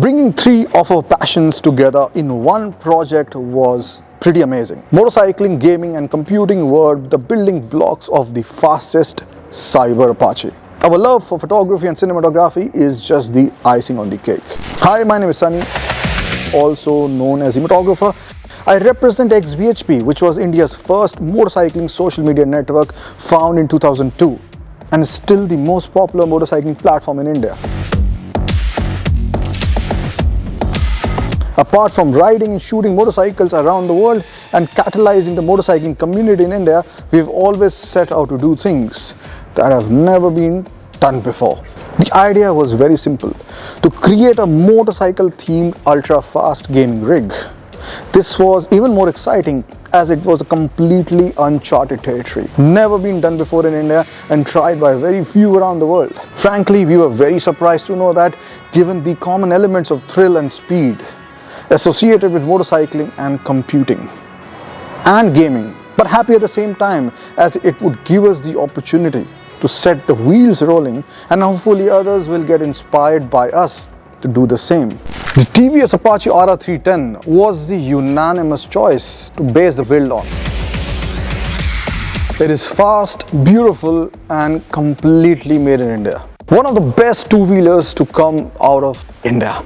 Bringing three of our passions together in one project was pretty amazing. Motorcycling, gaming and computing were the building blocks of the Fastest Cyber Apache. Our love for photography and cinematography is just the icing on the cake. Hi, my name is Sunny, also known as cinematographer. I represent xBhp, which was India's first motorcycling social media network, found in 2002 and is still the most popular motorcycling platform in India. Apart from riding and shooting motorcycles around the world and catalyzing the motorcycling community in India, we've always set out to do things that have never been done before. The idea was very simple: to create a motorcycle-themed ultra-fast gaming rig. This was even more exciting as it was a completely uncharted territory, never been done before in India and tried by very few around the world. Frankly, we were very surprised to know that, given the common elements of thrill and speed associated with motorcycling and computing and gaming, but happy at the same time as it would give us the opportunity to set the wheels rolling, and hopefully others will get inspired by us to do the same. The TVS Apache RR310 was the unanimous choice to base the build on. It is fast, beautiful and completely made in India. One of the best two-wheelers to come out of India.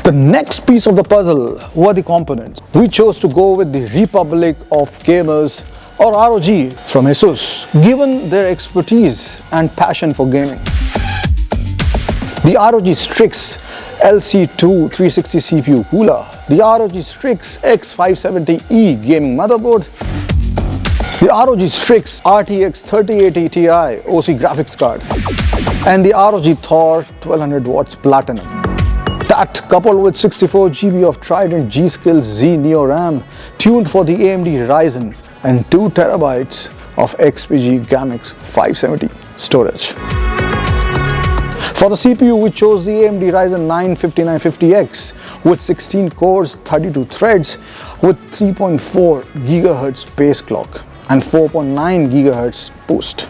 The next piece of the puzzle were the components. We chose to go with the Republic of Gamers, or ROG, from ASUS, given their expertise and passion for gaming. The ROG Strix LC2 360 CPU cooler, the ROG Strix X570 E gaming motherboard, the ROG Strix RTX 3080 Ti OC graphics card, and the ROG Thor 1200 watts Platinum. That, coupled with 64 GB of Trident G-Skill Z Neo RAM tuned for the AMD RYZEN and 2 TB of xBhp 570 storage. For the CPU, we chose the AMD RYZEN 9 5950X with 16 cores, 32 threads with 3.4 GHz base clock and 4.9 GHz boost.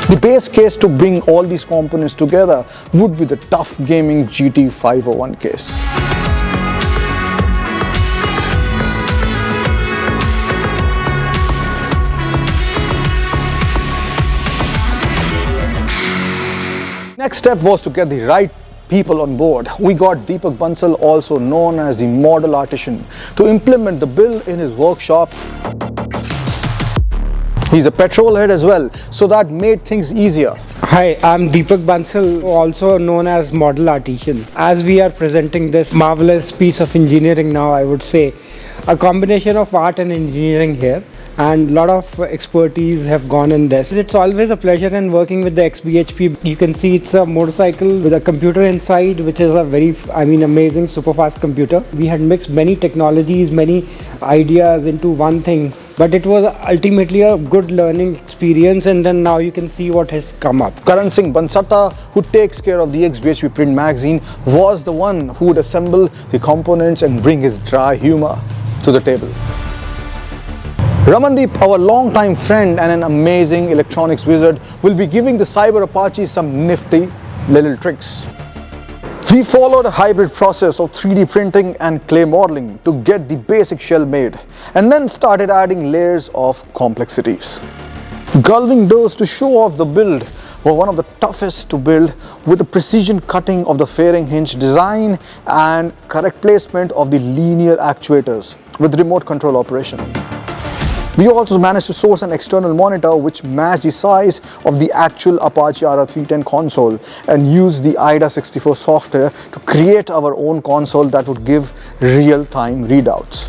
The base case to bring all these components together would be the tough gaming GT501 case. Next step was to get the right people on board. We got Deepak Bansal, also known as the model artisan, to implement the build in his workshop. He's a petrol head as well, so that made things easier. Hi, I'm Deepak Bansal, also known as Model Artisan. As we are presenting this marvelous piece of engineering now, I would say, a combination of art and engineering here, and a lot of expertise have gone in this. It's always a pleasure in working with the xBhp. You can see it's a motorcycle with a computer inside, which is a very, amazing super fast computer. We had mixed many technologies, many ideas into one thing, but it was ultimately a good learning experience, and then now you can see what has come up. Karan Singh Bansata, who takes care of the xBhp print magazine, was the one who would assemble the components and bring his dry humor to the table. Ramandeep, our longtime friend and an amazing electronics wizard, will be giving the Cyber Apache some nifty little tricks. We followed a hybrid process of 3D printing and clay modeling to get the basic shell made, and then started adding layers of complexities. Gulving doors to show off the build were one of the toughest to build, with the precision cutting of the fairing hinge design and correct placement of the linear actuators with remote control operation. We also managed to source an external monitor which matched the size of the actual Apache RR310 console and used the IDA64 software to create our own console that would give real-time readouts.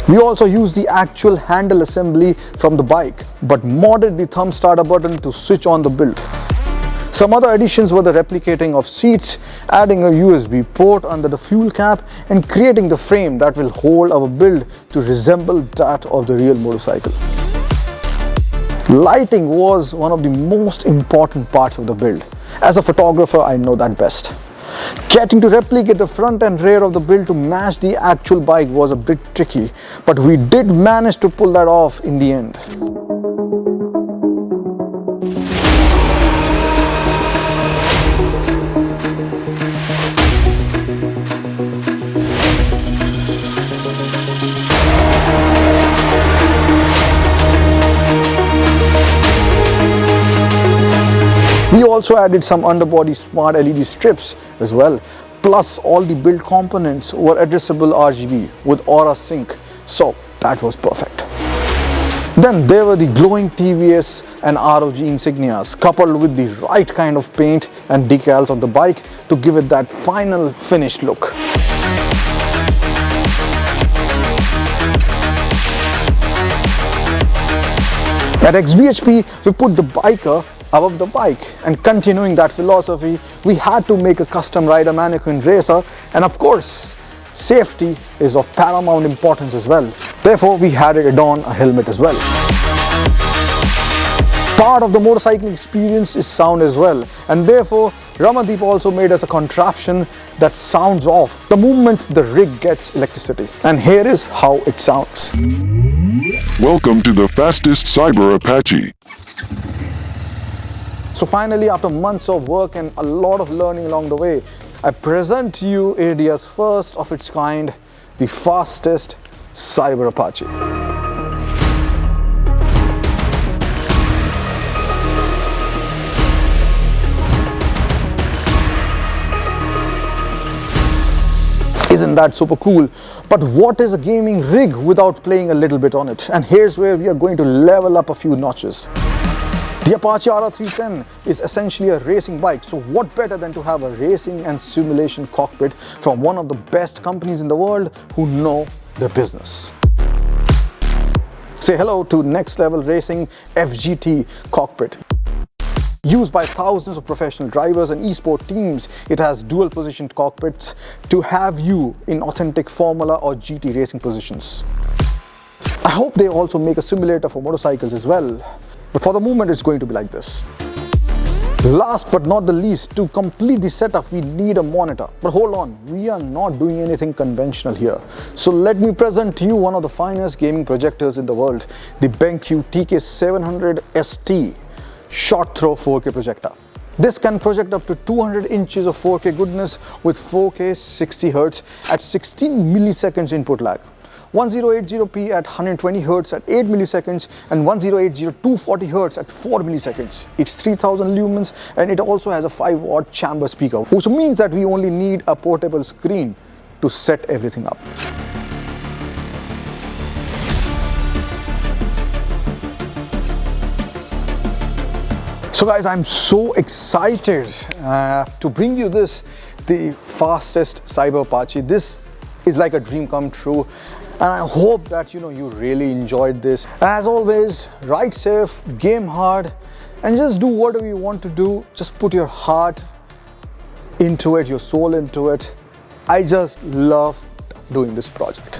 We also used the actual handle assembly from the bike, but modded the thumb starter button to switch on the build. Some other additions were the replicating of seats, adding a USB port under the fuel cap, and creating the frame that will hold our build to resemble that of the real motorcycle. Lighting was one of the most important parts of the build. As a photographer, I know that best. Getting to replicate the front and rear of the build to match the actual bike was a bit tricky, but we did manage to pull that off in the end. also added some underbody smart LED strips as well. Plus all the build components were addressable RGB with Aura Sync. So that was perfect. Then there were the glowing TVS and ROG insignias coupled with the right kind of paint and decals on the bike to give it that final finished look. At xBhp, we put the biker above the bike, and continuing that philosophy, we had to make a custom rider mannequin racer, and of course, safety is of paramount importance as well. Therefore, we had it on a helmet as well. Part of the motorcycling experience is sound as well, and therefore Ramandeep also made us a contraption that sounds off the moment the rig gets electricity. And here is how it sounds. Welcome to the Fastest Cyber Apache. So finally, after months of work and a lot of learning along the way, I present to you India's first of its kind, the Fastest Cyber Apache. Isn't that super cool? But what is a gaming rig without playing a little bit on it? And here's where we are going to level up a few notches. The Apache RR310 is essentially a racing bike, so what better than to have a racing and simulation cockpit from one of the best companies in the world who know their business. Say hello to Next Level Racing FGT cockpit. Used by thousands of professional drivers and esport teams, it has dual positioned cockpits to have you in authentic Formula or GT racing positions. I hope they also make a simulator for motorcycles as well, but for the moment it's going to be like this. Last but not the least, to complete the setup we need a monitor. But hold on, we are not doing anything conventional here. So let me present to you one of the finest gaming projectors in the world, the BenQ TK700 ST. Short throw 4K projector. This can project up to 200 inches of 4K goodness with 4K 60 Hz at 16 milliseconds input lag, 1080p at 120 Hz at 8 milliseconds, and 1080 240 Hz at 4 milliseconds. It's 3000 lumens and it also has a 5-watt chamber speaker, which means that we only need a portable screen to set everything up. So guys, I'm so excited to bring you this, the Fastest Cyber Apache. This is like a dream come true, and I hope that you really enjoyed this. As always, ride safe, game hard, and just do whatever you want to do. Just put your heart into it, your soul into it. I just love doing this project.